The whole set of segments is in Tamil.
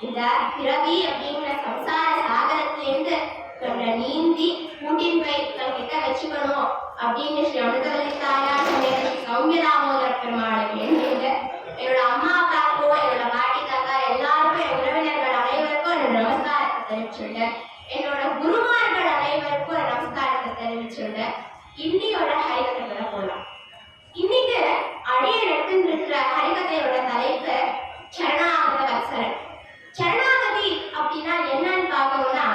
இந்த பிறவி அப்படிங்கிற சம்சார சாகரத்திலிருந்து நம்மளை நீந்தி கூட்டின் போய் கிட்ட வச்சுக்கணும் அப்படின்னு ஸ்ரீ அமிர்தவல்லி தாயார் சௌமியதாமோதர பெருமாளை வேண்டிங்க. என்னோட அம்மா அப்பாக்கோ என்னோட பாட்டி தாத்தா எல்லாருக்கும் என் உறவினர்கள் அனைவருக்கும் என்னோட நமஸ்காரத்தை தெரிவிச்சுட்டேன். என்னோட குருமார்கள் அனைவருக்கும் ஒரு நமஸ்காரத்தை தெரிவிச்சுட்டேன். இன்னையோட ஹரிகதை போலாம். இன்னைக்கு அடிய எடுத்துட்டு இருக்கிற ஹரிகதையோட தலைப்பு சரணாகத வத்சரன். சரணாகதி அப்படின்னா என்னன்னு பார்க்கணும்னா,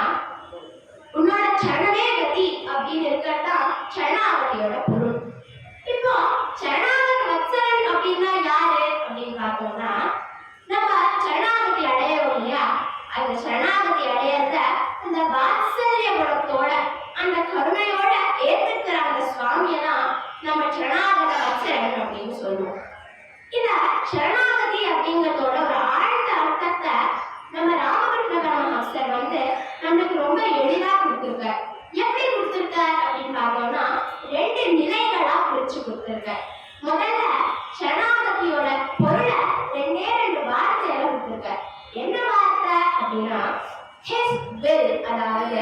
உன்னோட சரணமே கதி அப்படின்னு இருக்கிறதா சரணாகதியோட பொருள். இப்போ சரணாகத வத்சரன் அப்படின்னா யாரு அப்படின்னு பார்த்தோம்னா, நம்ம சரணாகதி அடையறோம் இல்லையா, அந்த சரணாகதி அடையறத அந்த வாத்சல்ய குணத்தோட அந்த கருணையோட ஏத்துக்கிற அந்த சுவாமியதான் நம்ம சரணாகத வத்சரன் அப்படின்னு சொல்லுவோம். இந்த சரணாகதி அப்படிங்கிறதோட ஒரு ஆழ்ந்த அர்த்தத்தை நம்ம ராமகிருஷ்ண பரமஹம்சர் நம்மளுக்கு ரொம்ப எளிதா கொடுத்துருக்கார். எப்படி கொடுத்துருக்கார் அப்படின்னு பார்த்தோம்னா, 2 நிலைகளா பிரிச்சு கொடுத்துருக்கார். முதல்ல சரணாகதியோட பொருளை 2 வார்த்தையில கொடுத்துருக்கார். என்ன வார்த்தை அப்படின்னா his will, அதாவது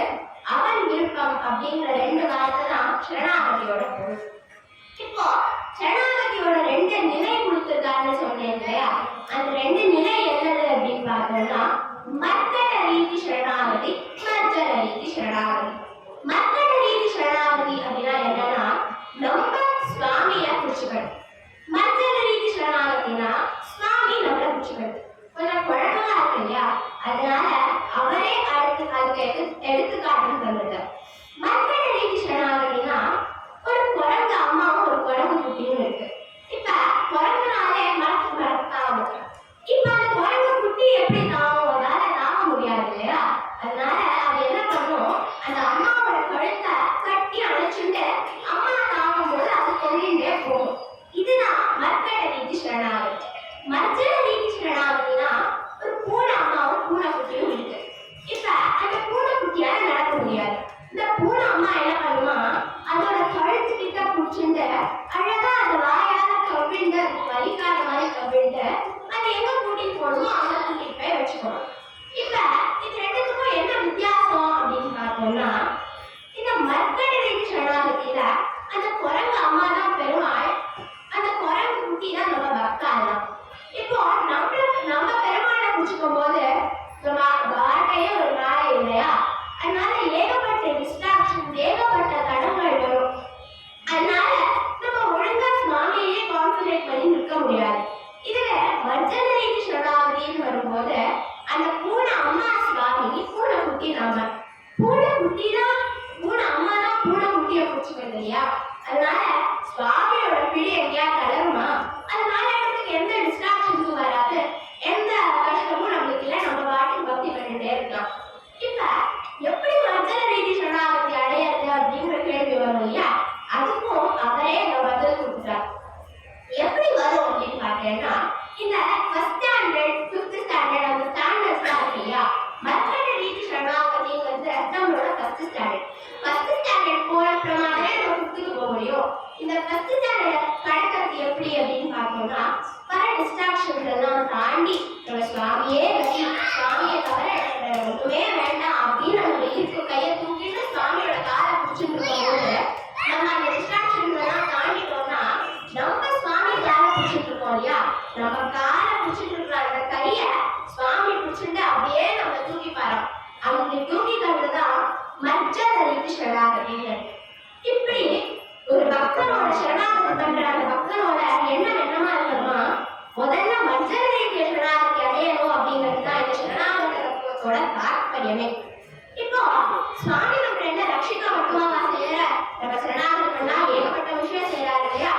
அவன் விருப்பம் அப்படிங்கிற 2 வார்த்தை தான் சரணாகதியோட பொருள். இப்போ சரணாகதியோட 2 நிலை கொடுத்துருக்காருன்னு சொன்னேன் இல்லையா, அந்த 2 நிலை என்னது அப்படின்னு பார்த்தோம்னா மர்க்கட ரீதி சரணாகதி, மர்ஜன ரீதி சரணாகதி. மர்க்கட ரீதி சரணாகதி அப்படின்னா என்னன்னா நம்ம சுவாமிய பிடிச்சுக்கணும். மர்ஜன ரீதி சரணாகதினா சுவாமி நம்மளை பிடிச்சுக்கணும். கொஞ்சம் குழப்பமா இருக்கு இல்லையா, அதனால அவரே அதுக்கு எடுத்துக்காட்டுன்னு சொல்லுங்க. மர்க்கட ரீதி சரணாகதினா ஒரு குரங்கு அம்மாவும் ஒரு குரங்கு குட்டியும் இருக்கு. இப்ப குரங்குனாலே மரத்து மரத்தாகும். இப்ப அந்த குரங்கு குட்டி எப்படி தாவும்? அதால தாங்க முடியாது இல்லையா, அதனால அது என்ன பண்ணும், அந்த அம்மாவோட கழுத்தை கட்டி அணைச்சுட்டு அம்மா தாங்கும் போது அது தொங்கிட்டே போகும். இதுதான் மர்க்கட ரீதி சரணாகதி. மர்ஜன ரீதி சரணாகதினா ஒரு பூனை அம்மாவும் பூனை குட்டியும் இருக்கு. இப்ப அந்த பூனை குட்டியால நடக்க முடியாது. இந்த சுவாமி பூனைக்குட்டி நாம. பூனைக்குட்டி தான் பூனை அம்மா தான் பூனைக்குட்டியை பிடிச்சிக்கிறது இல்லையா? அதனால சுவாமியோட பிடி எங்கேயா தளருமா? அதனால நமக்கு எந்த டிஸ்ட்ராக்ஷன்ஸும் வராது, எந்த கஷ்டமும் நம்மளுக்கு இல்லை, நம்ம பாட்டுக்கு பக்தி பண்ணிட்டே இருக்கலாம். இப்ப எப்படி மர்ஜன ரீதி சரணாகதி அடையாது அப்படிங்கிற கேள்வி வரும் இல்லையா? அதுக்கும் அவரே பதில் கொடுத்தார். எப்படி வரும் அப்படின்னு பார்த்தேன்னா, இந்த ஃபர்ஸ்ட் ஸ்டாண்டர்ட், ஃபிஃப்த் ஸ்டாண்டர்ட் அந்த ஸ்டாண்டர்ட்ஸ் தான் இருக்கு இல்லையா? மர்ஜன ரீதி சரணாகதிங்கிறது நம்மளோட ஃபர்ஸ்ட் ஸ்டாண்டர்ட். ஃபர்ஸ்ட் ஸ்டாண்டர்ட் போன பிரமாணமே நம்ம ஃபிஃப்த்துக்கு போக முடியும். இந்த ஃபர்ஸ்ட் ஸ்டாண்டர்ட் கடக்கிறது எப்படி அப்படின்னு பார்த்தோம்னா, பல டிஸ்ட்ராக்ஷன்ஸ் எல்லாம் தாண்டி நம்ம சுவாமியே வச்சு சுவாமியை தவிர ஒன்றுமே வேண்டாம் அப்படின்னு நம்ம இருக்க கையை தூக்கிட்டு சுவாமியோட காலை பிடிச்சிட்டு இருக்கும்போது நம்ம அந்த டிஸ்ட்ராக்ஷன்ஸ் எல்லாம் தாண்டிட்டோம்னா நம்ம சுவாமி காலை பிடிச்சிட்டு இருக்கோம் இல்லையா? நம்ம காலை பிடிச்சிட்டு இருக்கிற அந்த கையை சுவாமி பிடிச்சிட்டு அப்படியே நம்ம தூக்கி பாரோம். அப்படி தூக்கி தந்ததுதான் மர்ஜன ரீதி சரணாகதிங்க. இப்படி ஒரு பக்தனோட சரணாகதி பண்ற அந்த பக்தனோட எண்ணமா இருக்கணுமா? முதல்ல மர்ஜன ரீதி சரணாகதி அடையணும் அப்படிங்கிறது தான் இந்த சரணாகதி தத்துவத்தோட தாற்பயமே. இப்போ சுவாமி நம்ம என்ன ரட்சிக்க மட்டுமா செய்யற? நம்ம சரணாகதி பண்ணா ஏகப்பட்ட விஷயம் செய்யறாரு இல்லையா?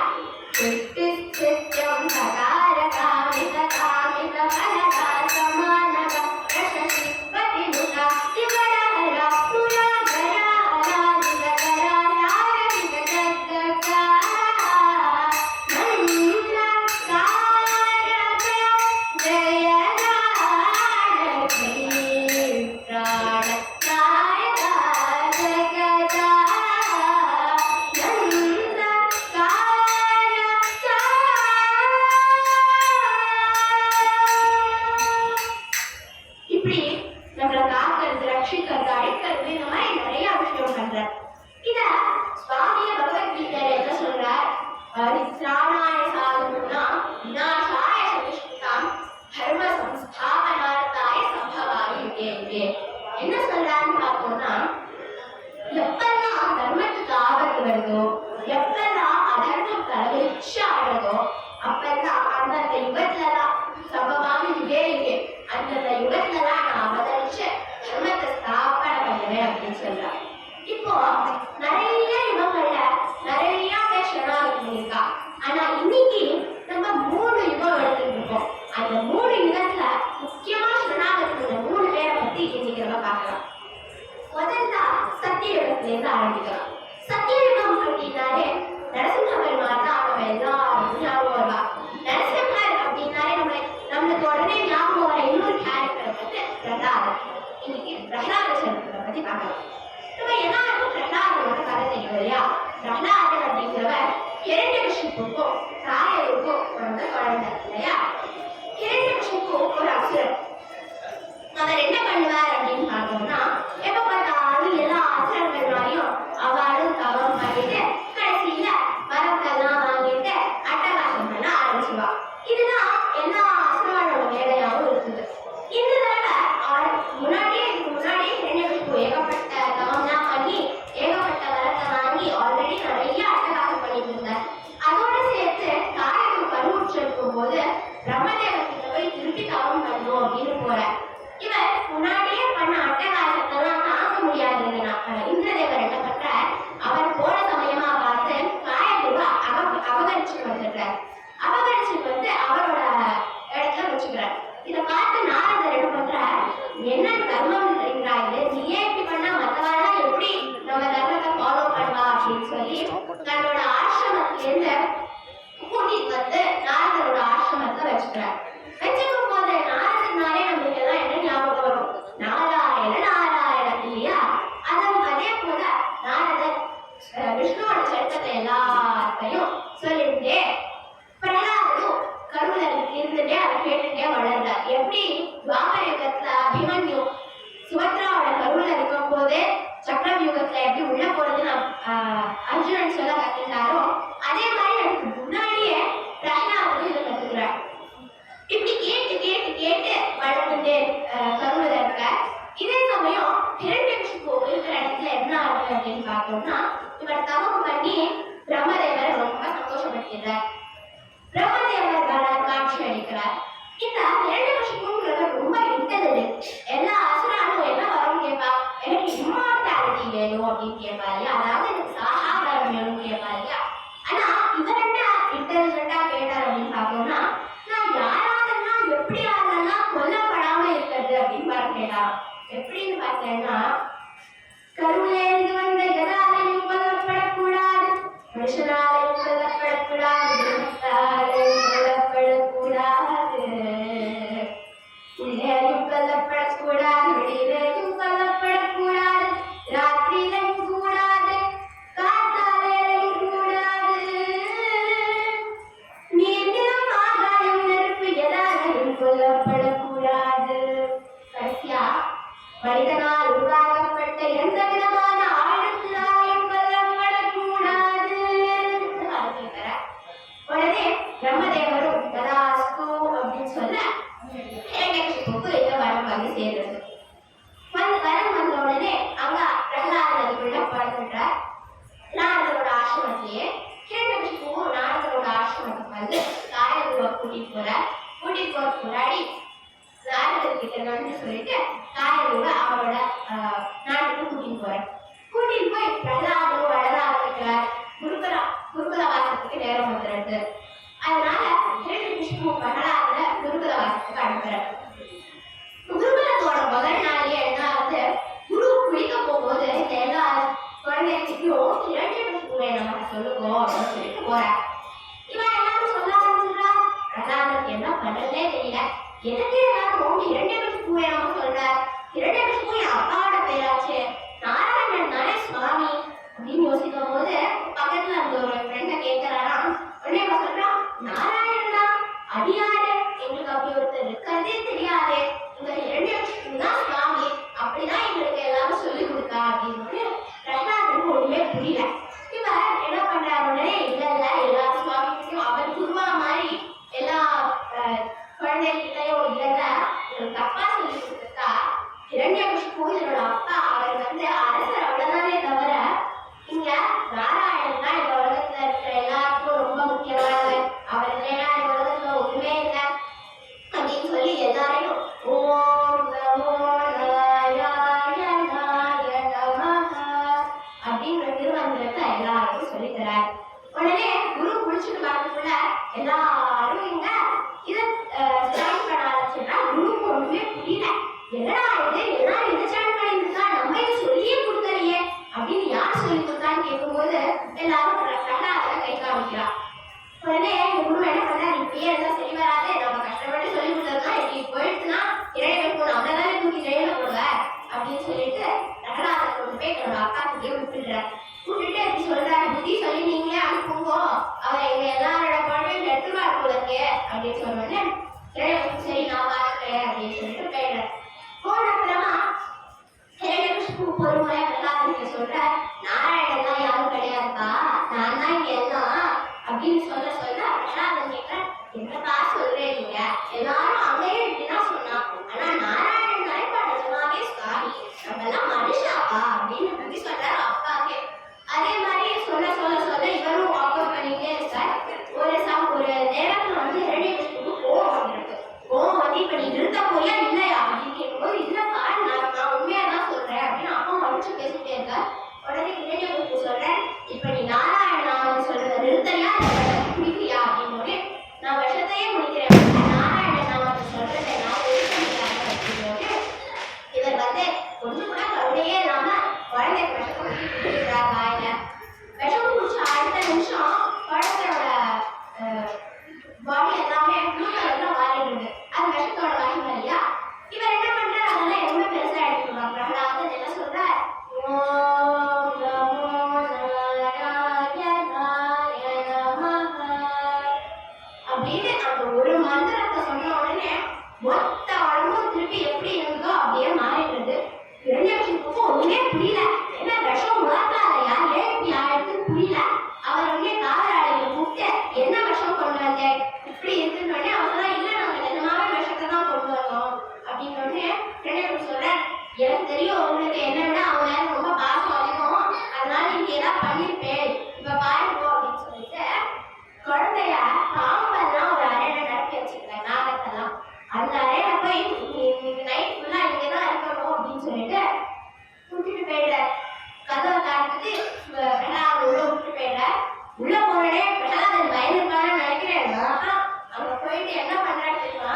என்ன சொல்றான்னு பார்த்தோம்னா, எப்பெல்லாம் தர்மத்துக்கு ஆபத்து வருதோ, எப்பெல்லாம் அதர்மம் தலைவிரிச்சு ஆடுறதோ, அப்பெல்லாம் அந்தந்த யுகத்துலதான் சம்பவமாக யுகே அந்தந்த யுகத்துலதான் நான் அவதரிச்சு தர்மத்தை ஸ்தாபனை பண்ணுவேன் அப்படின்னு சொல்றாங்க. இப்போ நிறைய யுகங்கள்ல நிறைய பேர் சரணாகதி இருக்கா. ஆனா இன்னைக்கு நம்ம 3 யுகம் எடுத்துட்டு இருக்கோம். அந்த 3 யுகத்துல முக்கியமா சரணாகதி 3 பேரை பத்தி இன்னைக்கு நம்ம பார்க்கலாம். முதல்ல சத்தியயுகத்திலிருந்து ஆரம்பிக்கலாம். சத்தியயுகம் அப்படின்னாலே நரசிம்ம பெருமாள் தான் நம்ம எல்லாருக்கும் ஞாபகம் வருவா. நரசிம்மர் அப்படின்னாலே நம்மளுக்கு உடனே ஞாபகம் வர இன்னொரு கேரக்டர் வந்து பிரகலாதர். இன்னைக்கு பிரகலாத சரித்திரத்தை பத்தி பார்க்கலாம். நம்ம எல்லாருக்கும் பிரகலாதரோட கதை தெரியும் இல்லையா? பிரகலாதர் அப்படிங்கிறவர் ஹிரண்யகசிபுக்கும் காயலுக்கும் பிறந்த குழந்தை இல்லையா? ஹிரண்யகசிபு ஒரு அசுரன். அவர் என்ன பண்ணுவார் அப்படின்னு பார்த்தோம்னா, எப்ப பார்த்தாலும் எல்லா அசுரங்கள் மாதிரியும் அவளும் தவம் பண்ணிட்டு கடைசியில வரத்தெல்லாம் வாங்கிட்டு அட்டகாசம் பண்ண ஆரம்பிச்சுவா. இதுதான் எல்லா அசுரங்களோட வேலையாகவும் இருக்குது. இந்த தடவை முன்னாடியே ஹிரண்யகசிபு ஏகப்பட்ட தவம்லாம் பண்ணி ஏகப்பட்ட வரத்தை வாங்கி ஆல்ரெடி நிறைய அட்டகாசம் பண்ணிட்டு இருந்தார். அதோட சேர்த்து காயகம் கருவுற்றிருக்கும் போது பிரம்மதேவர்கிட்ட போய் திருப்பி தவம் பண்ணணும் அப்படின்னு போறார். இவர் முன்னாடியே பண்ண அட்டகாசத்தெல்லாம் தாங்க முடியாது. இந்திரதேவர் என்ன பண்றார்? அவர் போன சமயமா பார்த்து காயகுருவா அபகரிச்சுட்டு வந்துடுறார். அபகரிச்சுட்டு வந்து அவரோட இடத்துல வச்சுக்கிறார். இதை பார்த்து நாரதர் என்ன பண்றார்? என்ன தர்மம் இருக்கிறாரு, நீயே இப்படி பண்ணா மற்றவாள்லாம் எப்படி நம்ம தர்மத்தை ஃபாலோ பண்ணுவா அப்படின்னு சொல்லி தன்னோட ஆசிரமத்திலிருந்து கூட்டிட்டு வந்து நாரதரோட ஆசிரமத்தை வச்சுக்கிறார். வச்சுக்கும் போது நாரதனாலே நம்மளுக்கு எல்லாம் என்ன ஞாபகம் வரும்? நாராயணன் இல்லையா? அதே போல நாரதர் விஷ்ணுவோட சரித்திரத்தை எல்லாத்தையும் சொல்லிட்டு பிரகலாதனும் கருவில இருந்துட்டே அதை கேட்டுட்டே வளர்ந்தார். எப்படி துவாபர யுகத்துல அபிமன்யு சுபத்ராவோட கருவில இருக்கும் போது சக்கரம் யுகத்துல எப்படி உள்ள போறதுன்னு அர்ஜுனன் சொல்ல கத்துட்டாரோ, அதே மாதிரி எனக்கு முன்னாடியே பிரகலாதனும் இதை கத்துக்கிறார். இப்படி கேட்டு கேட்டு கேட்டு வளர்ந்துட்டு கருவில இருக்க. இதே சமயம் ஹிரண்யகசிபு இருக்கிற இடத்துல என்ன ஆகுது அப்படின்னு பார்த்தோம்னா, இவர் தவம் பண்ணி பிரம்மதேவரை ரொம்ப சந்தோஷப்படுத்திடுறார். பிரம்மதேவர் வர காட்சி அளிக்கிறார். இந்த ஹிரண்யகசிபுங்கிறது ரொம்ப இன்டெலிஜென்ட். எல்லா அசுராலும் என்ன கேட்டான். எப்படின்னு பார்த்தேன்னா, கருவிலிருந்து வந்த எதாலையும் கொல்லப்படக்கூடாது, மனுஷனாலையும் கொல்லப்படக்கூடாது, மனுஷனாலையும் கொல்லப்படக்கூடாது, உள்ளேயும் கொல்லப்படக்கூடாது, வெளியிலேயும் கொல்லப்படக்கூடாது, ராத்திரியிலையும் கூடாது, காத்தாலையும் கூடாது, நீர்நிலம் ஆகாயம் நெருப்பு எதாலையும் கொல்லப்படக்கூடாது. கடைசியா மனிதனால் உருவாக்கப்பட்ட எந்த விதமான ஆயுதத்தினாலும் கொல்லப்படக்கூடாது. உடனே பிரம்மதேவரும் ததாஸ்து அப்படின்னு சொல்ல ஹிரண்யகசிபுவுக்கு இந்த வரம் வந்து சேர்றது. வரம் வந்த உடனே அங்க பிரகலாதன் அதுக்குள்ள பிறந்துட்டார். நாரதரோட ஆசிரமத்திலேயே ஹிரண்யகசிபுவும் நாரதரோட ஆசிரமத்துக்கு வந்து காயத்ரியை கூட்டிட்டு போறார். கூட்டிட்டு போறதுக்கு முன்னாடி நாரதர்கிட்ட நன்றி சொல்லிட்டு காயத்ரியோட அவரோட நாட்டுக்கு கூட்டிட்டு போறார். கூட்டிட்டு போய் பிரகலாதனும் வளர குருகுல வாசத்துக்கு நேரம் வந்துடுறது. அதனால ஹிரண்யகசிபு பிரகலாதன குருகுல வாசத்துக்கு அனுப்புறார். குருகுலத்தோட முதல் நாளையே என்ன ஆகுது, குரு குளிக்க போகும்போது எல்லா குழந்தைகிட்டையும் ஹிரண்யகசிபுவை நம்ம சொல்லுவோம் அப்படின்னு சொல்லிட்டு போறார். இவன் எல்லாரும் சொல்ல ஆரம்பிச்சுட்டா. பிரகலாதனுக்கு என்ன பண்றதே தெரியல. எனக்கு எல்லாரும் ஹிரண்யகசிபுவை நம்ம சொல்றார். ஹிரண்யகசிபு என் அப்பாவோட பேராச்சு, நாராயணன் தானே சுவாமி அப்படின்னு யோசிக்கும் போது பக்கத்துல அந்த ஒரு ஃப்ரெண்ட கேட்கிறாராம். உடனே சொல்றான், நாராயணனா அடியாரு, எங்களுக்கு அப்படி ஒருத்தர் இருக்கிறதே தெரியாது, இந்த ஹிரண்யகசிபு தான் சுவாமி, அப்படிதான் எங்களுக்கு எல்லாரும் சொல்லி கொடுத்தா அப்படின்னு பிரகலாதனுக்கு ஒண்ணுமே புரியல. இவர் என்ன பண்றாரு, உடனே இல்ல எல்லா சுவாமிகிட்டையும் அவர் குருவா மாதிரி எல்லா குழந்தைகிட்டையும் இல்ல தப்பா சொல்லி கொடுத்தா ஹிரண்யகசிபு என்னோட அப்பா, அவர் வந்து அரசர் அவ்வளவுதானே தவிர இங்க நாராயணன் தான் இந்த உலகத்துல இருக்கிற எல்லாருக்கும் ரொம்ப முக்கியமானவர், அவர் இல்லைன்னா இந்த உலகத்துல ஒண்ணுமே இல்லை அப்படின்னு சொல்லி எல்லாரையும் ஓம் நமோ நாராயணாய நமஹ அப்படிங்கிற திருமந்திரத்தை எல்லாருக்கும் சொல்லித்தரார். உடனே குரு குளிச்சுட்டு வரதுக்குள்ள எல்லாரும் இங்க இதை ஸ்டார்ட் பண்ண ஆரம்பிச்சுன்னா குருக்கு ஒண்ணுமே புரியல. என்னடா இது, எல்லாம் இதை ஸ்டார்ட் பண்ணிருக்கா, நம்ம இதை சொல்லியே கொடுக்கலையே அப்படின்னு யார் சொல்லி கொடுத்தான்னு கேட்கும்போது எல்லாரும் பிரகலாதனை கை காமிக்கிறான். உடனே குரு என்ன பண்றாரு, இப்பயே எல்லாம் சரி வராது, நம்ம கஷ்டப்பட்டு சொல்லி கொடுத்ததுதான் இப்படி போயிடுச்சுன்னா இறைவனுக்கு நம்மளதானே தூக்கி ஜெயில போடுவார் அப்படின்னு சொல்லிட்டு பிரகலாதனை கொண்டு போய் என்னோட அப்பா கிட்டே விட்டுடுறாரு. விட்டுட்டு எப்படி சொல்றாரு, புத்தி சொல்லி நீங்களே அனுப்புங்கோ, அவன் எங்க எல்லாரோட குழந்தையும் எடுத்துருவார் போல இருக்கு அப்படின்னு சொன்னோடனே சரி நான் பார்க்கிறேன் அப்படின்னு சொல்லிட்டு போயிடுறேன். போன அப்புறமா ஹிரண்யகசிபு பொறுமையா பிரகலாதனுக்கு சொல்ற, நாராயணன் தான் யாரும் கிடையாதுப்பா, நான் தான் இங்க எல்லாம் அப்படின்னு சொல்ல பிரகலாதன் கேட்க, என்னப்பா சொல்றேன், நீங்க எல்லாரும் அங்கேயே இப்படிதான் சொன்னான், ஆனா நாராயணன் தான் நிஜமாவே சுவாமி, நம்ம எல்லாம் மனுஷாப்பா அப்படின்னு பத்தி சொல்றாரு அப்பாக்கே. அதே மாதிரி சொல்ல இவரும் அப்லோட் பண்ணிட்டே இருக்கார். ஒரு நேரத்துல வந்து ஹிரண்யகசிபுக்கு கோவம் வந்துருக்கு. கோவம் வந்து இப்ப நீ நிறுத்த போறியா இல்லையா அப்படின்னு கேட்கும்போது, இல்லப்பா நான் உண்மையா தான் சொல்றேன் அப்படின்னு அப்பா மறுச்சு பேசிட்டே இருக்கார். உடனே ஹிரண்யகசிபு சொல்றேன், இப்ப நீ நாராயணன் சொல்றத நிறுத்தறியா குடிக்கிறியா அப்படின்னு, நான் விஷத்தையே முடிக்கிறேன், நாராயணன் சொல்றதை நான் நிறுத்த முடியாது அப்படின்னு இவர் வந்து கொஞ்சம் கூட கருணையே இல்லாம குழந்தைக்கு விஷத்தை ஊற்றி குடிக்கிறார் வாயில. விஷம் குடிச்ச அடுத்த நிமிஷம் குழந்தையோட பாடி எல்லாமே ப்ளூ கலர்ல மாறிடுது. அது விஷத்தோட வாய்ப்பு இல்லையா. இவர் என்ன பண்றாரு, அதெல்லாம் எதுவுமே பெருசா எடுத்துக்கிறார். பிரகலாதன் என்ன சொல்றார், ஓம் நமோ நாராயணாய நமஹ அப்படின்னு அந்த ஒரு மந்திரத்தை சொன்ன உடனே மொத்த உடம்பும் திருப்பி எப்படி இருந்ததோ அப்படியே மாறிடுறது. ஹிரண்யகசிபுக்கு ஒண்ணுமே புரியல, என்ன விஷம் மாத்தாதையா, ஏன் இப்படி ஆயிடுதுன்னு புரியல. அவர் வந்து காவலாளிகளை கூப்பிட்டு என்ன விஷம் கொண்டு வந்த இப்படி இருக்குன்னு அவங்கதான் இல்ல, நாங்க நிஜமாவே விஷத்தை தான் கொண்டு வந்தோம் அப்படின்னு ஹிரண்யகசிபு சொல்ற, எனக்கு தெரியும் உங்களுக்கு என்ன விட அவங்க மேல ரொம்ப பாசம் அதிகம், அதனால நீங்க ஏதாவது பண்ணிருப்பேன், இப்ப பாருங்க அப்படின்னு சொல்லிட்டு குழந்தைய பாம்பெல்லாம் ஒரு அறையில நடத்தி வச்சிருக்கேன், நாகத்தெல்லாம் அந்த அறையில போய் நைட் ஃபுல்லா இங்கதான் இருக்கணும் அப்படின்னு சொல்லிட்டு கூட்டிட்டு போயிடுற. கதவை தாண்டிட்டு பிரகலாதன் உள்ள விட்டு போயிடுற. உள்ள போனே பிரகலாதன் பயந்துருக்கான்னு நினைக்கிறேன். அங்க போயிட்டு என்ன பண்றான்னு தெரியுமா,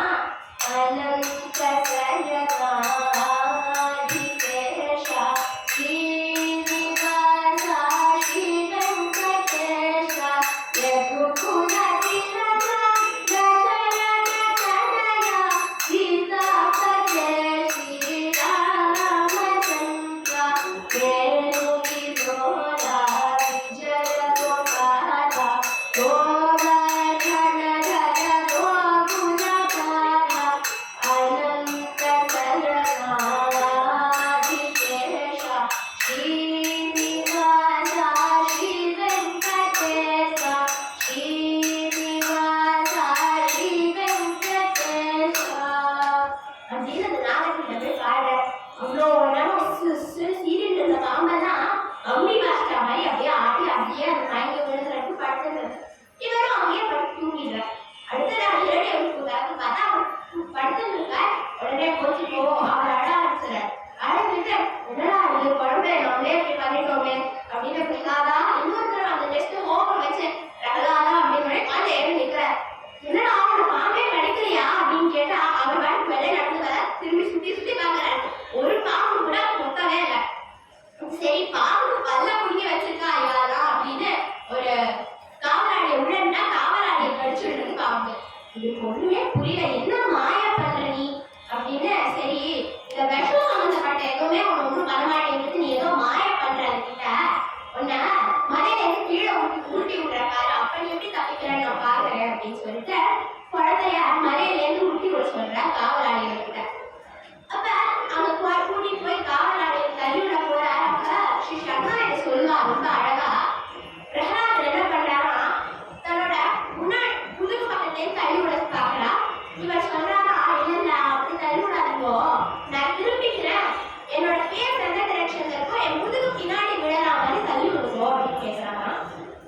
என்னோட ஃபேஸ் எந்த டைரக்ஷன்ல இருக்கோ என் முதுகு பின்னாடி விழற மாதிரி தள்ளி விடுவோம் அப்படின்னு கேட்குறாங்க.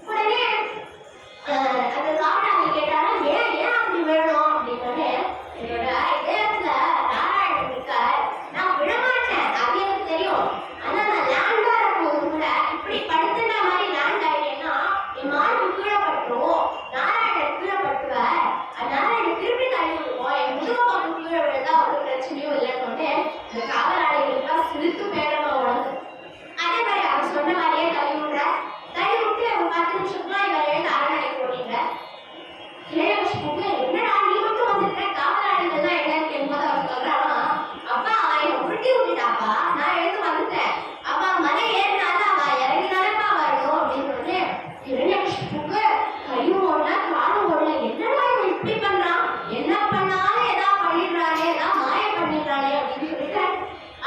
உடனே அந்த காவலாளி கேட்டாரா, ஏன் ஏன் அப்படி விழணும் அப்படின்னு. என்னோட இதயத்துல நாராயணன் இருக்கார், நான் விழமாட்டேன், அது எனக்கு தெரியும். ஆனா நான் லேண்டா இருக்கும்போது கூட இப்படி படுத்துன மாதிரி லேண்ட் ஆயிட்டேன்னா என் மார்பு கீழே பட்டுரும், நாராயணன் கீழே பட்டுவார், அதனால எனக்கு திருப்பி தள்ளி விடுவோம், என் முதுகு பக்கம் கீழே விழுந்தா ஒரு பிரச்சனையும் இல்லைன்னு அந்த காவலாளிகளுக்கெல்லாம் சிரித்து பேரமா உடம்பு. அதே மாதிரி அவர் சொன்ன மாதிரியே தள்ளி விடுற, தள்ளி விட்டு ஒரு 10 நிமிஷத்துக்குலாம் இவர் எழுந்து அரண்மனைக்கு ஓடிங்க. இளையவசிப்புக்கு என்னடா நீ மட்டும் வந்துட்ட, காவலாளிகள் தான் என்னன்னு கேட்கும்போது அவர் சொல்றானா, அப்பா என்னை உருட்டி விட்டுட்டாப்பா, நான் எழுந்து வந்துட்டேன், அப்பா மலை ஏறினால அவ இறங்கினாலப்பா வரணும் அப்படின்னு. இளையவசிப்புக்கு கையும் ஓடல காலும் ஓடல, என்னடா இவன் இப்படி பண்றான், என்ன பண்ணாலும் ஏதாவது பண்ணிடுறானே, ஏதாவது மாயம் பண்ணிடுறானே அப்படின்னு சொல்லிட்டு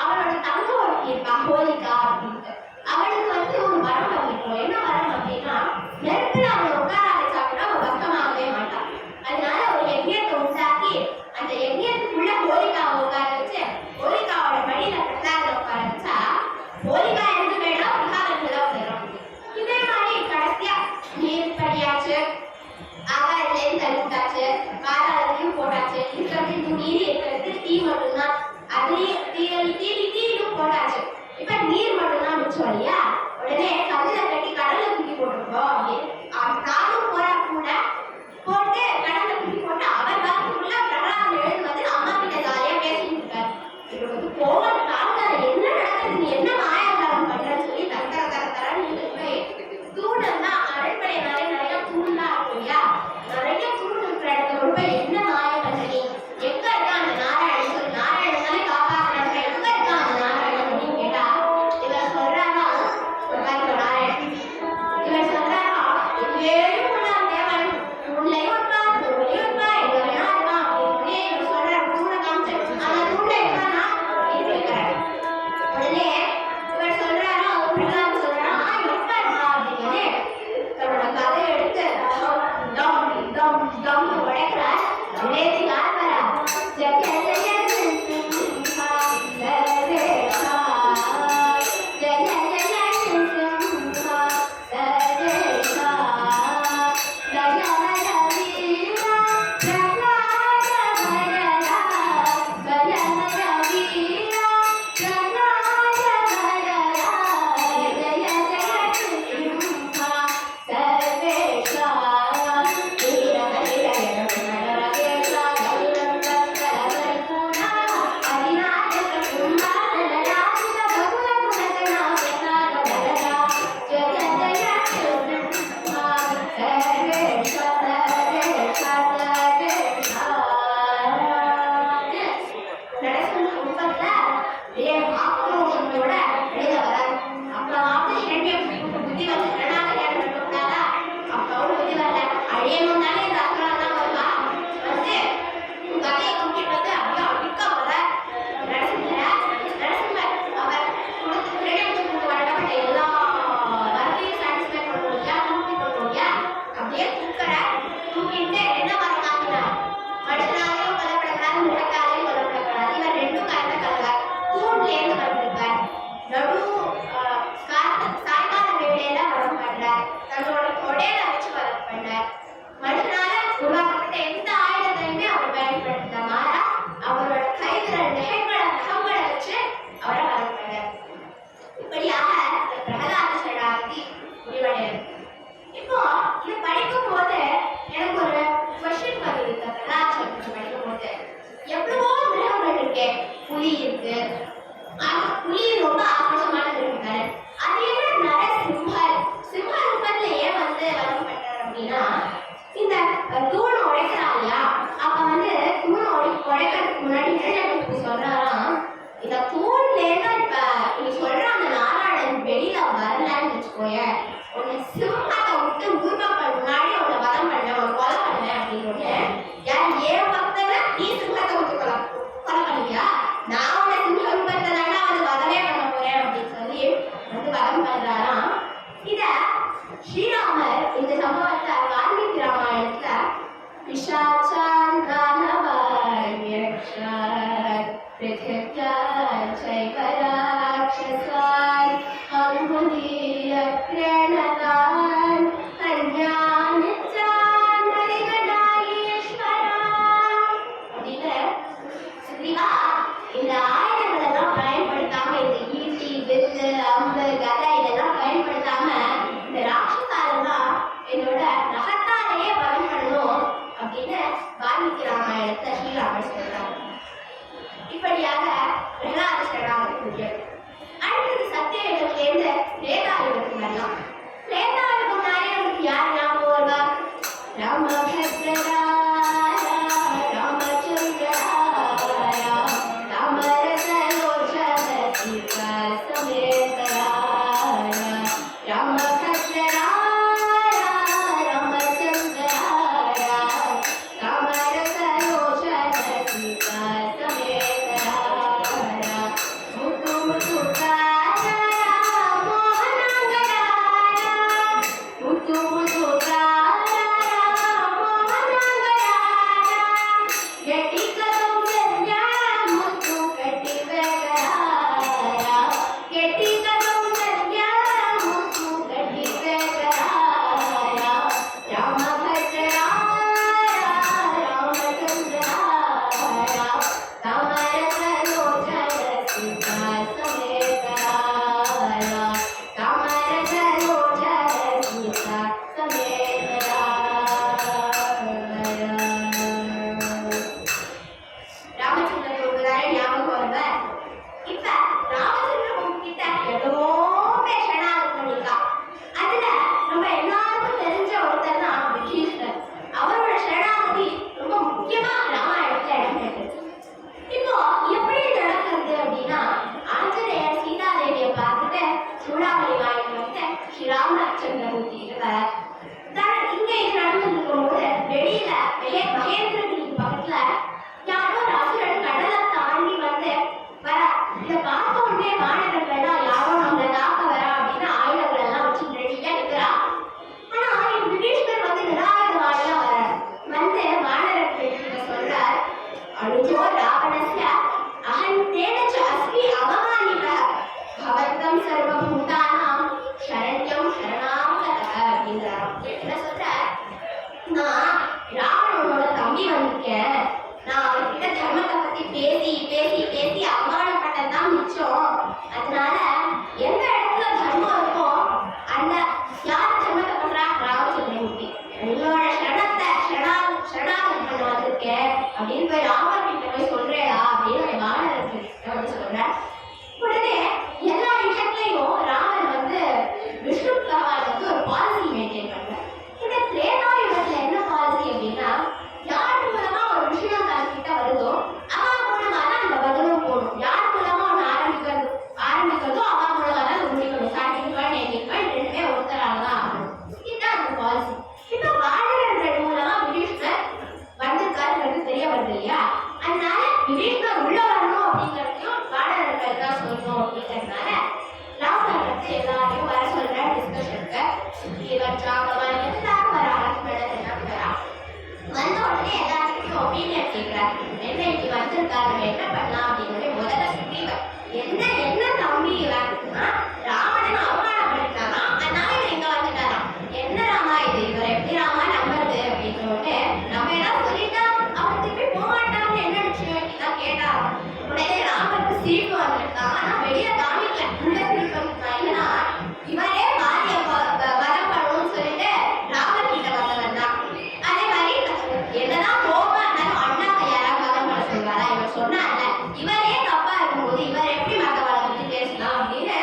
அவனோட தங்க ஒருத்தி இருப்பா ஹோலிகா அப்படின்ட்டு. அவனுக்கு வந்து ஒரு வரம் வந்துருக்கும். என்ன வரம் அப்படின்னா, நெருப்புல அவனை உட்கார வச்சாங்கன்னா அவன் பக்கமாகவே மாட்டான். அதனால ஒரு யஜ்ஞத்தை உண்டாக்கி அந்த யஜ்ஞத்துக்குள்ள ஹோலிகாவை உட்கார வச்சு ஹோலிகாவோட மடியில பிரசாதம் உட்கார வச்சா ஹோலிகா எது வேணும் பிரசாதத்துல வந்துடும். இதே மாதிரி கடைசியா நீர் படியாச்சு, ஆகாயத்திலேயும் தள்ளி விட்டாச்சு, பாதாளத்தையும் போட்டாச்சு, இருக்கிறது இந்த நீர் இருக்கிறது தீ மட்டும்தான், அதுலயும் தீயிலும் போட்டாச்சு, இப்ப நீர் மட்டும்தான் மிச்சம் இல்லையா. உடனே கல்ல கட்டி கடல்ல தூக்கி போட்டிருக்கோம் அப்படின்னு காலும் போறா கூட போட்டு கடல்ல தூக்கி போட்டு அவர் வரத்துக்குள்ள பிரகலாதன் எழுந்து வந்து அம்மா கிட்ட ஜாலியா பேசிட்டு இருக்காரு. இப்ப வந்து போகிற காலத்துல என்ன நடக்குது, நீ என்ன மாயாகாரம் பண்றன்னு சொல்லி தர தர தரன்னு தூணம்னா அரண்மனைனாலே நிறைய தூண் தான் இருக்கும் இல்லையா, நிறைய தூண் இருக்கிற இடத்துல ரொம்ப என்ன மாயம் பண்ற நீ, எங்க இருக்கா அந்த நாராயணன் சொல்லி, நாராயணனாலே காப்பாற்றுறாங்க, எங்க இருக்கா அந்த நாராயணன் அப்படின்னு கேட்டா இவர் சொல்றாரா, நாராயணன் இவர் சொல்றாரா, எங்கேயும் தேவன் தூண்லையும் இருப்பான் தூண்லையும் இருப்பான் எங்க வேணா இருப்பான் அப்படின்னு இவர் சொல்றாரு. தூணை காமிச்சு அந்த தூண்ல இருக்கானா இருக்கிறார். உடனே இவர் சொல்றாரா, பிரகலாதன் சொல்றாரா, எப்ப இருக்கா அப்படின்னு தன்னோட கதை எடுத்து தம் தம் தம் உடைக்கிறார். நேற்று யார் வரா, புலி இருக்கு, புலி ரொம்ப ஆக்ரோஷமான இருக்கு. அது என்ன நரசிம்ஹர், சிம்ம ரூபத்துல ஏன் வந்து வரம் பண்றாரு அப்படின்னா, இந்த தூணை உடைக்கிறான் இல்லையா, அப்ப வந்து தூணை உடைக்கிறதுக்கு முன்னாடி என்ன சொல்றாராம், இந்த தூண்ல இருந்து இப்ப நீ சொல்ற அந்த நாராயணன் வெளியில வரலன்னு வச்சுக்கோய, உன்னை சிம்மத்தை விட்டு ஊர்மக்கள் முன்னாடி உன்னை வதம் பண்ண, உன்னை கொலை பண்ண அப்படின்னு. யார் ஏன் பக்தனை நீ சிம்மத்தை விட்டு கொலை பண்ணுவியா, நான் உன்னை சிம்ம ரூபத்தை தானே வந்து வதமே பண்ண போறேன் அப்படின்னு சொல்லி வந்து வதம் பண்றாராம். இத ஸ்ரீராமர் இந்த சம்பவத்தை வால்மீகி ராமாயணத்துல பிசாச்சான் தானவாய் யக்ஷார் பிருத்திவ்யா சைவரா சக்ரேணதான் அஞ்ஞானச்சான் ஹரிகடாயேஸ்வரா அப்படின்னு சுக்ரீவா இந்த ஆயுதங்கள் எல்லாம் பயன்படுத்தாம இந்த ஈட்டி வில்லு அம்பு கதை இதெல்லாம் பயன்படுத்தாம இந்த ராட்சசாலெல்லாம் என்னோட நகத்தாலேயே பலம் பண்ணணும் அப்படின்னு வால்மீகி ராமாயணத்தை ஸ்ரீராமர் சொல்றாங்க. இப்படியாக பிரகலாத சரணாகதி முடியும். அடுத்தது சத்தியயுகத்திலிருந்து திரேதாயுகத்துக்கு வரலாம். திரேதாயுகம்னாலே நமக்கு யார் ஞாபகம் வருவா? ராமபத்ரராயா ராமச்சந்திராயா ராமரசலோச்சன சீதா சமேதராயா ராமபத்ரராயா ராமச்சந்திராயா ராமரசலோச்சன சீதா சமேதராயா முத்து முத்துகாயா மோகனாங்கராயா முத்து முத்துகாயா அப்படின்னு போய் ராமர் கிட்ட போய் சொல்றேடா அப்படின்னு வானரர் சொல்றேன். உடனே எல்லா விஷயத்திலையும் ராமர் வந்து விஷ்ணு பகவான் வந்து ஒரு பாலிசி மெயின்டைன் பண்றார். இந்த திரேதாயுகத்துல என்ன பாலிசி அப்படின்னா, யார் மூலமா ஒரு விஷயம் தன்கிட்ட வருதோ அவன் மூலமா தான் அந்த பதிலும் போகணும். யார் மூலமா ஒன்று ஆரம்பிக்கிறதோ அவன் மூலமா தான் அது முடிக்கணும். ஸ்டார்டிங் எண்டிங் ரெண்டுமே ஒருத்தரால தான் ஆகணும். இதுதான் அந்த பாலிசி. இப்போ வானரர்கள் மூலமா விபீஷ்ணர் வந்திருக்காருன்றது தெரிய வருது இல்லையா? அதனால விபீஷ்ணர் உள்ள வரணும் அப்படிங்கிறதையும் வானரர்கள் தான் சொல்லணும் அப்படிங்கிறதுனால ராமர் வந்து எல்லாரையும் வர சொல்ற டிஸ்கஷனுக்கு இவர் ஜாகவன் எல்லாரும் வர ஆரம்பிச்சு வரா. வந்த உடனே எல்லாத்துக்கும் ஒப்பீனியன் கேட்கிறார். என்ன இப்படி வந்திருக்காரு, என்ன பண்ணலாம் அப்படின்னு முதல்ல சுக்ரீவன் என்ன நம்பி இவன்னா ராவணன் அவமானப்படுத்தாராம், அதனால இவர் இங்க வந்துட்டாராம். என்ன ராமா இது, இவர் எப்படி ராமா நம்புறது அப்படின்னு நம்ம எல்லாம் சொல்லிட்டா அவர் திருப்பி போமாட்டான்னு என்ன நிச்சயம் தான் கேட்டாராம். உடனே ராமருக்கு சிரிப்பு வந்துட்டான். ஆனா வெளியே காமிக்கல. உள்ள சிரிப்பு என்னன்னா, இவரே பாரிய வரம் பண்ணணும்னு சொல்லிட்டு ராமர் கிட்ட வந்தவன் தான். அதே மாதிரி என்னதான் கோபமா இருந்தாலும் அண்ணாவை யாராவது வரம் பண்ண சொல்வாரா? இவர் சொன்னார்ல, இவரே தப்பா இருக்கும்போது இவர் எப்படி மற்றவளை பத்தி பேசலாம் அப்படின்னு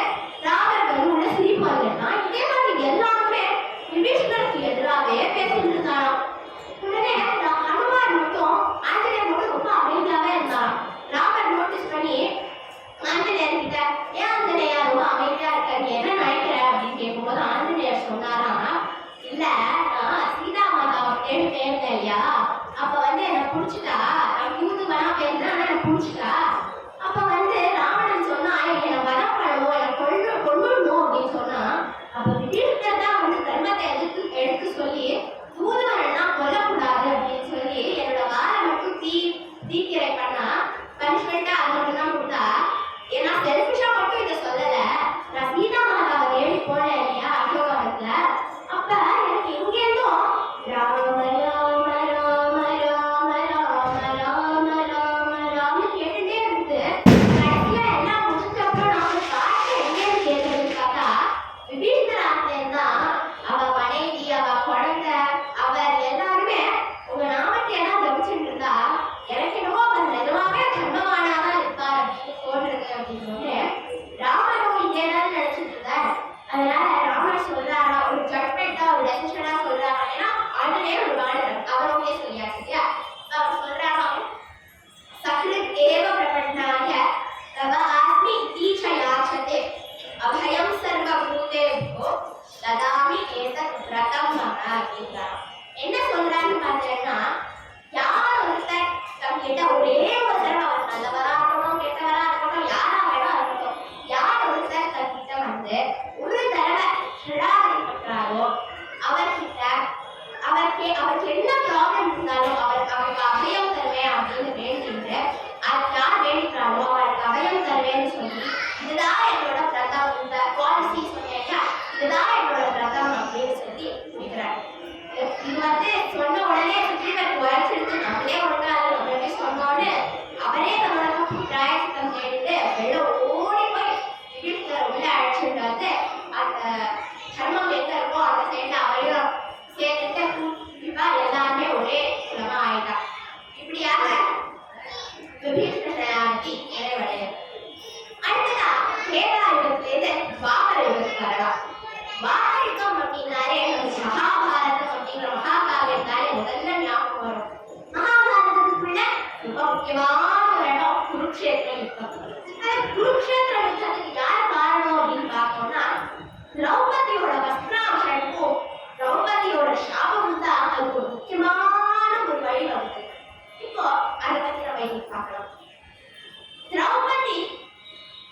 யுதிஷ்டர் வந்து அந்த தர்மம் எங்க இருக்கோ அந்த சைட்ல அவரையும் சேர்த்துட்டு கூட்டிப்பா எல்லாருமே ஒரே குலமா ஆயிட்டா. இப்படியாக விபீஷணி நிறைவடைய அடுத்ததா கேதாயுகத்திலேருந்து துவாபர யுகத்துக்கு வரலாம். துவாபர யுகம் அப்படின்னாலே மகாபாரதம் அப்படிங்கிற மகாகாவியத்தாலே முதல்ல ஞாபகம் வரும். மகாபாரதத்துக்குள்ள ரொம்ப முக்கியமான இடம் குருக்ஷேத்திர யுத்தம். குருக்ஷேத்திர யுத்தத்துக்கு யார் காரணம் அப்படின்னு பார்த்தோம்னா திரௌபதியோட வஸ்திராபரணமும் திரௌபதியோட சாபமும் தான் அதுக்கு ஒரு முக்கியமான ஒரு வழி வருது. இப்போ அதை பத்தி நம்ம இன்னைக்கு பார்க்கலாம். திரௌபதி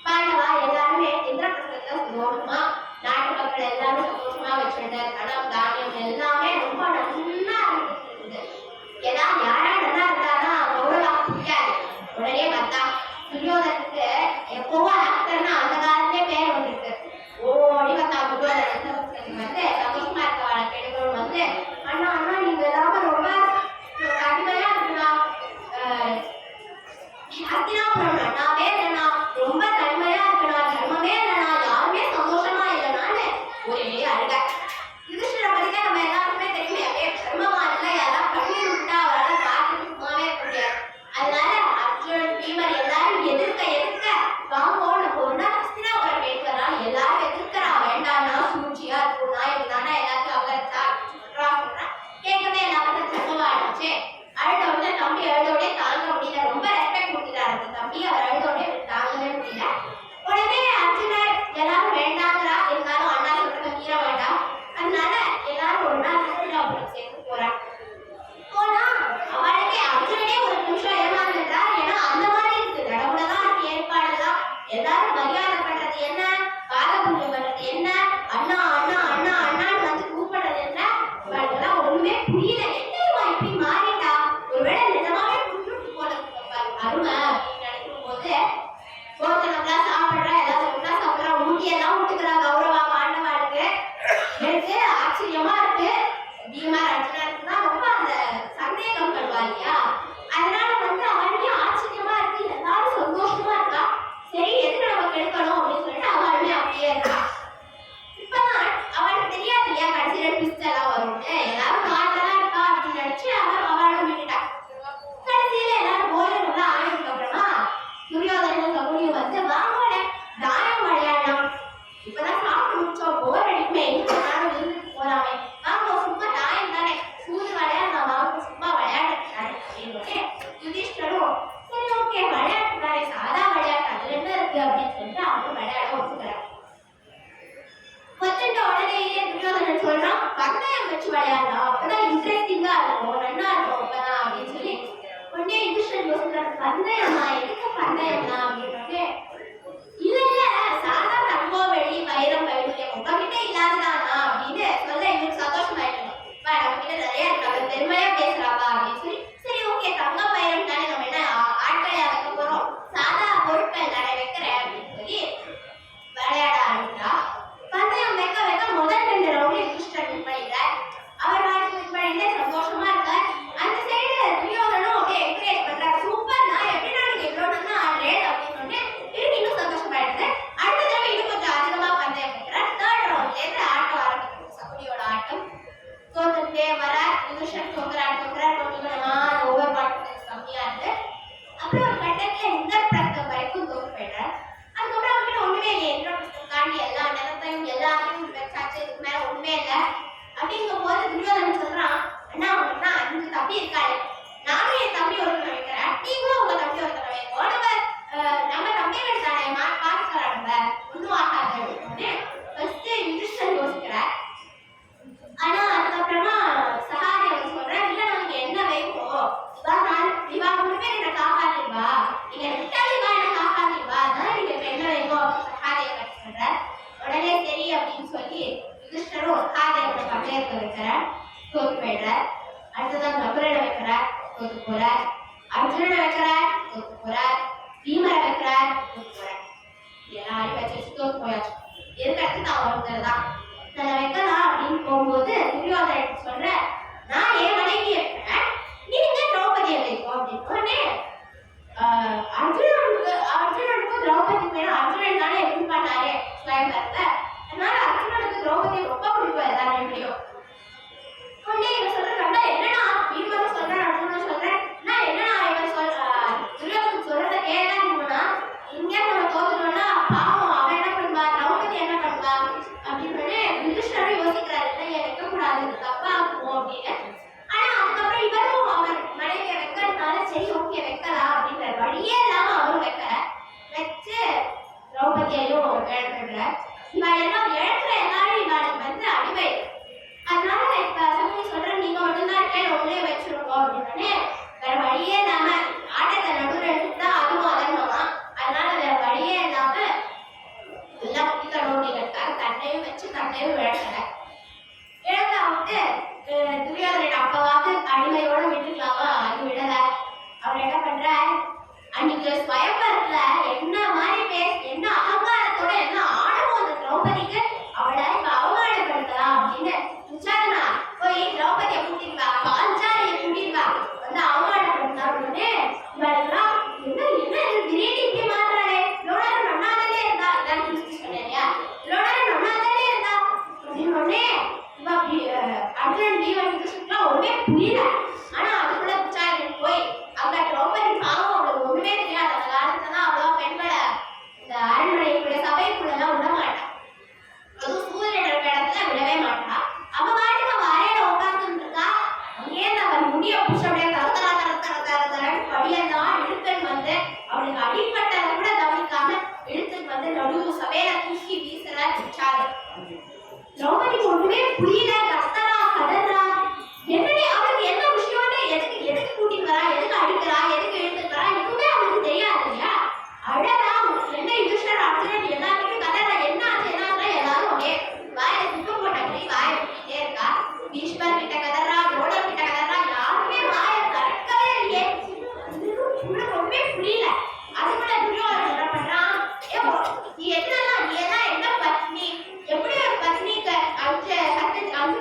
பாண்டவா எல்லாருமே இந்திரபிரஸ்தத்தை சந்தோஷமா நாட்டு மக்கள் எல்லாரும் சந்தோஷமா வச்சிருந்த கணம் தானியம் எல்லாமே ரொம்ப நல்லா இருந்தது. ஏதாவது யாரா நல்லா இருந்தானா கௌரவா பிடிக்காது. உடனே பார்த்தா துரியோதனுக்கு எப்பவும் ஆக்டர்னா அந்த காலத்திலே பேர் வந்திருக்கு. ஓடி பார்த்தா துரியோதனன் வந்து சந்தோஷமா இருக்க கேடுகளும் வந்து அண்ணா அண்ணா நீங்க எல்லாரும் ரொம்ப கடுமையா இருக்குண்ணா, அத்தினாபுரம் அண்ணாவே இல்லைண்ணா, ரொம்ப தனிமையா இருக்குண்ணா, தர்மமே இல்லைண்ணா, யாருமே சந்தோஷமா இல்லைனான்னு ஒரே அழுக. யுதிஷ்டரை பத்தி தான் நம்ம எல்லாருக்குமே தெரியுமே, அப்படியே தர்மமா இல்லை யாராவது கண்ணீர் விட்டா அவரால் பார்த்துட்டு சும்மாவே இருக்க முடியாது. அதனால அர்ஜுன் பீமர் எல்லாரும் எதிர்க்க வாங்கோன்னு போனா ஹஸ்தினாபுரம் பேசுறான். எல்லாரும் எதிர்க்கிறா, வேண்டாம்னா சூழ்ச்சியா இருக்கும்னா இருந்தானா எல்லாத்தையும் அவகரிச்சா சொல்றான். கேட்கவே எல்லாருக்கும் தர்மமா ஆயிடுச்சு. அழுதோடனே தம்பி அழுதோடனே தாங்க முடியல, ரொம்ப ரெஸ்பெக்ட் கொடுத்துட்டாரு அந்த தம்பி. அவர் அழுதோடனே தாங்கவே முடியல. உடனே அர்ஜுனர் எல்லாரும் வேண்டாங்கிறா, இருந்தாலும் அண்ணா சொல்றத மீற வேண்டாம். அதனால எல்லாரும் ஒரு நாள் ஹஸ்தினாபுரம் சேர்ந்து போறாங்க. போனா அவளுக்கே அர்ஜுனனே ஒரு நிமிஷம் ஏமாந்துட்டா. ஏன்னா அந்த மாதிரி இருக்கு, நடவுலதான் இருக்கு ஏற்பாடுதான். எல்லாரும் மரியாதை பண்றது என்ன, பாத பூஜை பண்றது என்ன, அண்ணா அண்ணா அண்ணா அண்ணான்னு வந்து கூப்பிடுறது என்ன, இவளுக்கெல்லாம் ஒண்ணுமே புரியல. என்னமா இப்படி மாறிட்டா, ஒருவேளை நிஜமாவே புரிஞ்சு போல அருமை அப்படின்னு நினைக்கும் போது போத்தனம்லாம் சாப்பிடுறா, ஏதாவது ஒன்றா சாப்பிடுறா, ஊட்டியெல்லாம் விட்டுக்கிறா கௌரவா பாண்டவாளுக்கு. எனக்கு ஆச்சரியமா இருக்கு. பீமர் அர்ஜுனருக்கு தான் ரொம்ப அந்த சந்தேகம் பண்ணுவா இல்லையா, அதனால வந்து அவளுமே ஆச்சரியமா இருக்கு, எல்லாரும் சந்தோஷமா இருக்கா. சரி எதுக்கு நம்ம கெடுக்கணும் அப்படின்னு சொல்லிட்டு அவளுமே அப்படியே இருக்கா. இப்பதான் அவளுக்கு தெரியாது இல்லையா கடைசியில ட்விஸ்ட் எல்லாம் வரும்னு, எல்லாரும் காட்டலாம் இருக்கா அப்படின்னு நினைச்சு அவளும் விட்டுட்டா. கடைசியில எல்லாரும் போயிடும் ஆனதுக்கு அப்புறமா துரியோதனும் கபூரியும் வந்து வாங்கோட தாயம் விளையாடலாம், இப்பதான் சாப்பிட்டு முடிச்சோம், போர் அடிக்குமே, எங்க நானும் இருந்துட்டு போறாமே, வாங்க சும்மா தாயம் தானே சூது விளையாடலாம், வாங்க சும்மா விளையாடுறாரு அப்படின்னு யுதிஷ்டரும் சரி ஓகே விளையாட்டு தானே, சாதா விளையாட்டு அதுல என்ன இருக்கு அப்படின்னு சொல்லிட்டு அவரும் விளையாட ஒத்துக்கிறார். ஒத்துட்ட உடனேயே துரியோதனன் சொல்றான் பந்தயம் வச்சு விளையாடலாம், அப்பதான் இன்ட்ரெஸ்டிங்கா இருக்கும், நல்லா இருக்கும் அப்பதான் அப்படின்னு சொல்லி உடனே யுதிஷ்டர் யோசிக்கிறார். பந்தயமா, எதுக்கு பந்தயம்னா அப்படின்னு. இல்ல இல்ல சாதா தங்கம் வெள்ளி வைரம் வைடூரியம் உங்ககிட்ட இல்லாததானா அப்படின்னு சொல்ல இவருக்கு சந்தோஷமாயிட்டு, நம்ம கிட்ட நிறைய இருக்கு, அவர் பெருமையா பேசுறாப்பா அப்படின்னு சொல்லி சரி ஓகே தங்கம் வைரம் தானே, நம்ம என்ன ஆட்களையா வைக்க போறோம், சாதா பொருட்கள் தானே வைக்கிறேன் அப்படின்னு சொல்லி விளையாட ஆரம்பிச்சா. பந்தயம் வைக்க வைக்க முதல் 2 ரவுண்ட் யுதிஷ்டர் வின் பண்ணிட்டார். அவர் வின் பண்ணிட்டு சந்தோஷமா இருக்கார். அந்த சைடு துரியோதனும் அப்படியே என்கரேஜ் பண்றாரு, சூப்பர் நான் எப்படின்னா நீங்க இவ்வளவு நல்லா ஆடுறேன் அப்படின்னு சொன்னேன். இவருக்கு இன்னும் சந்தோஷமாயிடுது. அடுத்த தடவை இன்னும் கொஞ்சம் அதிகமா பந்தயம் வைக்கிறார். 3rd ரவுண்ட்ல இருந்து ஆட்டம் ஆரம்பிக்கும், சகுனியோட ஆட்டம். தோத்துட்டே வர யுதிஷ்டர் தோக்குறாருமா ஓவர் கான்பிடன்ஸ் கம்மியா இருக்கு. அப்புறம் ஒரு கட்டத்துல இந்திரபிரஸ்தம் வரைக்கும் தோற்று போயிட்டார். அதுக்கப்புறம் அவர்கிட்ட ஒண்ணுமே இல்லை, இந்திரபிரஸ்தம் தாண்டி எல்லா நிலத்தையும் எல்லாத்தையும் வச்சாச்சு, இதுக்கு மேல ஒண்ணுமே இல்லை அப்படிங்கும் போது துரியோதனன் சொல்றான், அண்ணா உனக்குன்னா 5 தம்பி இருக்காரு, நானும் என் தம்பி ஒருத்தனை வைக்கிறேன், நீங்களும் உங்க தம்பி ஒருத்தனை வைங்க, நம்ம தம்பிகள் தானே பாத்துக்கலாம், நம்ம ஒன்னும் ஆகாது அப்படின்னு ஃபர்ஸ்ட் யுதிஷ்டர் யோசிக்கிறார். ஆனா அதுக்கப்புறமா சகாதேவன் சொல்றேன், இல்ல நமக்கு என்ன வைப்போம், இவா 3 பேர் என்ன காப்பாத்திடுவா, நீங்க விட்டாலும் இவா என்ன காப்பாத்திடுவா, அதனால நீங்க என்ன வைப்போம் சகாதேவன் சொல்ற. உடனே சரி அப்படின்னு சொல்லி யுதிஷ்டரும் சகாதேவனை பந்தயத்தை வைக்கிறார், தோத்து போயிடுறார். அடுத்ததான் நகுலனை வைக்கிறார், தோத்து போறார். அர்ஜுனனை வைக்கிறார், தோத்து போறார். பீமரை வைக்கிறார், தோத்து போறார். எல்லாரும் வச்சு தோத்து போயாச்சு. இருக்கிறது நான் ஒருத்தர் நான் வைக்கலாம் அப்படின்னு போகும்போது துரியோதனன் சொல்ற, நான் என் மனைவி இருக்கிறேன், நீங்க திரௌபதியை வைக்கும் அப்படின்னு. உடனே அர்ஜுனனுக்கும் திரௌபதி மேல அர்ஜுனன் தானே எதிர்பார்த்தாரு ஸ்வயம்பரத்தை. இழந்துடுற. இவன் எல்லாம் இழக்கிற எல்லாரும் இவனுக்கு வந்து அடிமை. அதனால நான் இப்ப சமூக சொல்றேன், நீங்க மட்டும்தான் இருக்கேன், உங்களே வச்சிருக்கோம் அப்படின்னு. வேற வழியே இல்லாம ஆட்டத்தை நடுவில் எடுத்துட்டா அதுவும் அதன்மா. அதனால வேற வழியே இல்லாம எல்லாம் குட்டிக்கணுங்கிறதுக்காக தன்னையும் வச்சு தன்னையும் இழக்கல. இழந்தா வந்து துரியோதனோட அப்பாவாவது அடிமையோட விட்டுக்கலாமா, அது விடல. அவர் என்ன பண்ற, அன்னைக்கு ஸ்வயம்பரத்துல என்ன மாதிரி என்ன அகங்காரத்தோட என்ன ஆடவும் அந்த திரௌபதிக்கு அவளை இப்ப அவமானப்படுத்தலாம் அப்படின்னு துச்சாதனா போய் திரௌபதியை கூட்டிட்டு வா, பாஞ்சாலியை கூட்டிட்டு வா, வந்து அவமானப்படுத்தலாம் அப்படின்னு. இவளுக்குலாம் என்ன என்ன திடீர்னு இப்படி மாறுறாளே, இவ்வளோ நேரம் நன்னாதானே இருந்தா, இதான் சொன்னேன் இல்லையா, இவ்வளோ நேரம் நன்னாதானே இருந்தா அப்படின்னு உடனே அர்ஜுனன் ஜீவன் கிருஷ்ணனுக்குலாம் ஒண்ணுமே புரியல. ஆனா அதுக்குள்ள துச்சாதனன் போய் அங்க திரௌபதி பாவம் அவளுக்கு ஒண்ணுமே தெரியாது. அந்த காலத்துல தான் அவ்வளோ பெண்களை இந்த அரண்மனைக்குள்ள சபைக்குள்ள எல்லாம் விட மாட்டான். அதுவும் சூரியன் இருக்கிற இடத்துல விடவே மாட்டா. அவ பாட்டுக்கு அவ அறையில உட்கார்ந்துட்டு இருக்கா. அங்கேயே அவன் முடிய புடிச்ச அப்படியே தரத்தரன்னு படியெல்லாம் இழுத்துன்னு வந்து அவளுக்கு அடிப்பட்டதை கூட கவனிக்காம இழுத்துட்டு வந்து நடு சபையில தூக்கி வீசுற துச்சாதனன். திரௌபதிக்கு ஒண்ணுமே புரியல, கத்தரா கதறா. என்னடி அவளுக்கு என்ன விஷயம்னு, எதுக்கு கூட்டிட்டு வரா, எதுக்கு அடிக்கிறா, எதுக்கு இழுத்துட்டு வரா, எதுவுமே அவளுக்கு தெரியாது இல்லையா. அழகா என்ன யுதிஷ்டர் அர்ஜுனன் எல்லாருமே கதறா, என்ன ஆச்சு என்ன ஆச்சுன்னா எல்லாரும் அப்படியே வாயில குப்பை போட்ட மாதிரி வாயை குட்டிட்டே இருக்கா. பீஷ்மர் கிட்ட கதறா, துரோணர் கிட்ட கதறா, யாருமே வாயை திறக்கவே இல்லையே. உங்களுக்கு ஒண்ணுமே புரியல. அதுக்குள்ள துரியோதனன் என்ன பண்றான், நீ எல்லாம் என்ன பத்னி, எப்படி ஒரு பத்னிக்கு அஞ்சு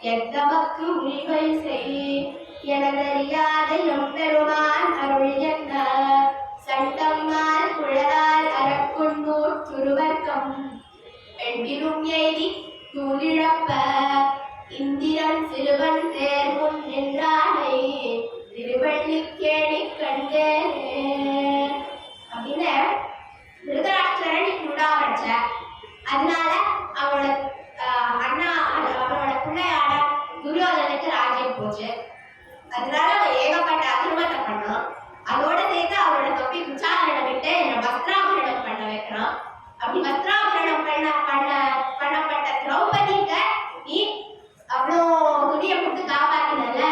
எத்தமக்கு உரிமை செய் எனதறியாத எம்பெருமான் அருள் என்ன சண்டம்மால் குழலால் அறக்குன்னூர் துருவர்க்கம் எண்டிலும் எய்தி தூளிழப்ப இந்திரன் சிறுவன் தேர் முன் நின்றானை திருவள்ளிக்கேணி கண்டேனே அப்படின்னு திருதராஷ்டிரன் உடாவச்ச. அதனால அவனோட அண்ணா அவனோட பிள்ளையான துரியோதனுக்கு ராஜ்யம் போச்சு. அதனால அவன் ஏகப்பட்ட அகிர்மத்தை பண்ணான். அதோட சேர்த்து அவனோட தொப்பி குச்சாரணம் விட்டு வஸ்திராபரணம் பண்ண வைக்கிறான். அப்படி வஸ்திராபரணம் பண்ணப்பட்ட திரௌபதிக்கு நீ அவ்வளோ துணியை கொடுத்து காப்பாத்தினல,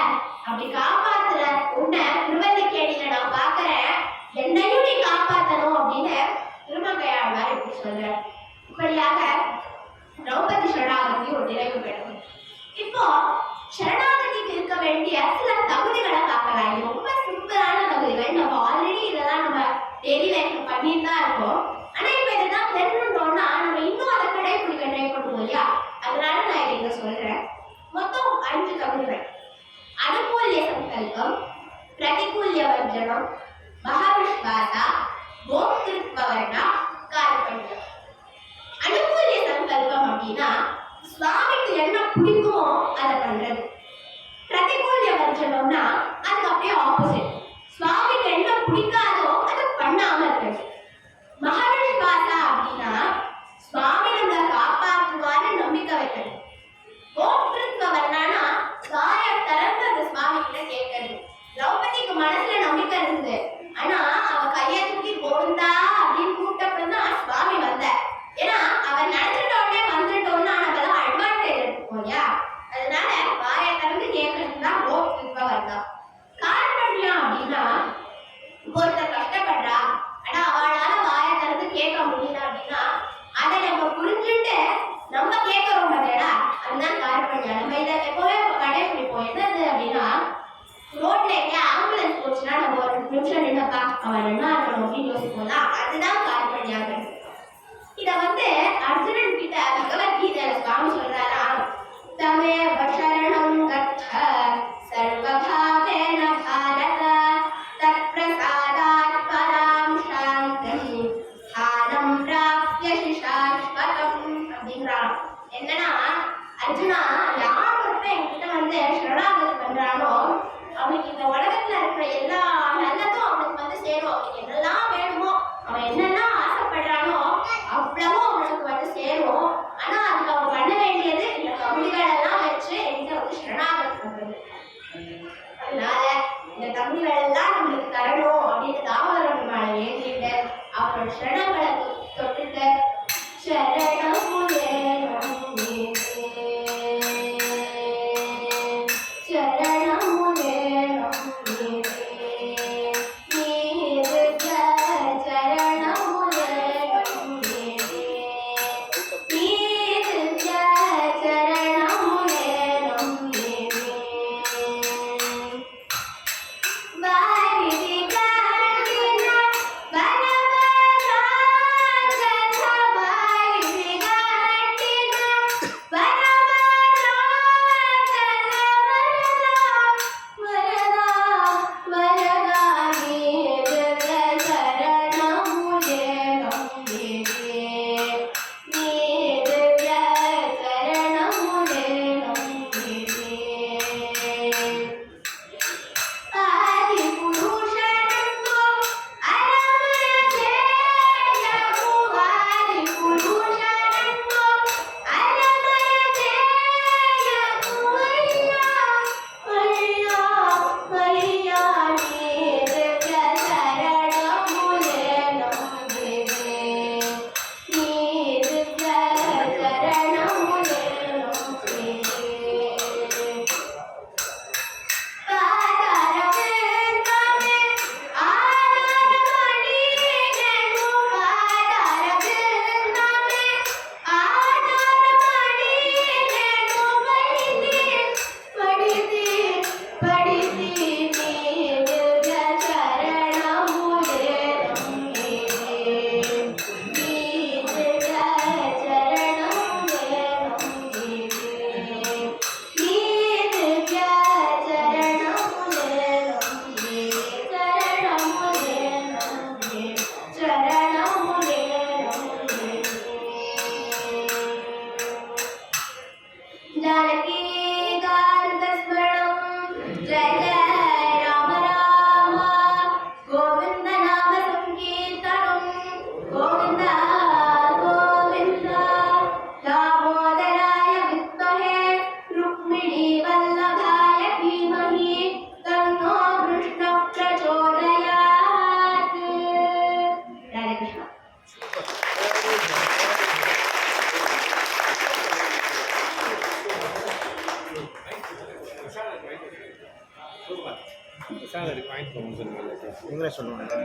அப்படி காப்பாத்துற உன்னை திருவல்லிக்கேணியில நான் பாக்குறேன், என்னையும் நீ காப்பாத்தணும் அப்படின்னு திருமங்கையாழ்வார் இப்படி சொல்ற. இப்படியாக திரௌபதி சரணாகதி ஒரு நிறைவு பெறும். இப்போ சரணாகதிக்கு இருக்க வேண்டிய சில தகுதிகளை பார்க்கலாம். இது ரொம்ப சிம்பிளான தகுதிகள். நம்ம ஆல்ரெடி இதெல்லாம் நம்ம டெய்லி லைஃப்ல பண்ணிட்டு தான் இருக்கோம். ஆனா இப்ப இதெல்லாம் தெரிஞ்சுட்டோம்னா நம்ம இன்னும் அதை கடைபிடிக்க ட்ரை பண்ணுவோம் இல்லையா? அதனால நான் இதை இங்க சொல்றேன். மொத்தம் 5 தகுதிகள். அனுகூல்ய சங்கல்பம், பிரதிகூல்ய வர்ஜனம், மகாவிஷ்வாச, போக்திருத்வவர்ணா, கார்பண்யம். அனுகூல்ய சங்கல்பம் அப்படின்னா சுவாமிக்கு என்ன பிடிக்குமோ அதை பண்றது. பிரதிகூல்ய வர்ஜனம்னா அதுக்கு அப்படியே ஆப்போசிட், சுவாமிக்கு என்ன பிடிக்காதோ அதை பண்ணாம இருக்கிறது. மகாவிஷ்வாசா அப்படின்னா சுவாமி நம்மளை காப்பாற்றுவான்னு நம்பிக்கை வைக்கிறது. போக்திருத்வவர்ணானா வாயை திறந்து அந்த சுவாமி கிட்ட கேட்கறது. திரௌபதிக்கு மனசுல நம்பிக்கை இருந்தது, ஆனா அவ கையை தூக்கி போந்தா அப்படின்னு கூப்பிட்டப்பறம் தான் சுவாமி வந்த. ஏன்னா அவன் நினைச்சிட்டோடனே வந்துட்டோம்னா நம்மளாம் அட்வான்டேஜ் எடுத்துப்போம் இல்லையா? அதனால வாயை திறந்து கேட்கறது தான் போக்திருத்வவர்ணம். கார்பண்யம் அப்படின்னா ஒருத்தர் கஷ்டப்படுறா, ஆனா அவளால வாயை திறந்து கேட்க முடியல அப்படின்னா அதை நம்ம புரிஞ்சுட்டு நம்ம கேட்கறோம் பார்த்தேடா, அதுதான் கார்பண்யம். நம்ம இதை எப்பவே கடைபிடிப்போம். என்னது அப்படின்னா ரோட்ல எங்கேயா ஆம்புலன்ஸ் போச்சுன்னா நம்ம ஒரு நிமிஷம் நின்னப்பா அவன் என்ன இருக்கணும் அப்படின்னு யோசிப்போம்ல, அதுதான் கார்பண்யம். இத அர்ஜுனன் கிட்ட பகவத்கீதையில சுவாமி சொல்றாரா, தமேவ சரணம் கச்ச சர்வபாவேன பாரத தத்ப்ரசாதாத் பராம் சாந்தம் ஸ்தானம் பிராப்ய சாஸ்வதம் அப்படின்றான். என்னன்னா அர்ஜுனா, யார் ஒருத்தன் என்கிட்ட சரணாகதி பண்றானோ அவனுக்கு இந்த உலகத்துல இருக்கிற எல்லா நல்லதும் அவனுக்கு சேரும். அவனுக்கு என்னெல்லாம் வேணுமோ, அவன் என்னெல்லாம் ஆசைப்படுறானோ அவ்வளவும் அவனுக்கு சேரும். ஆனா அதுக்கு அவன் பண்ண வேண்டியது இந்த தகுதிகள் எல்லாம் வச்சு என்கிட்ட சரணாகதி பண்றது. அதனால இந்த தகுதிகள் எல்லாம் நம்மளுக்கு தரணும் அப்படின்னு தாமோதரம் மேல வேண்டிட்டு அவனோட சரணங்களை தொட்டுட்டு சரணமுலே நன்றிமா. நீங்களே சொல்லுவாங்க.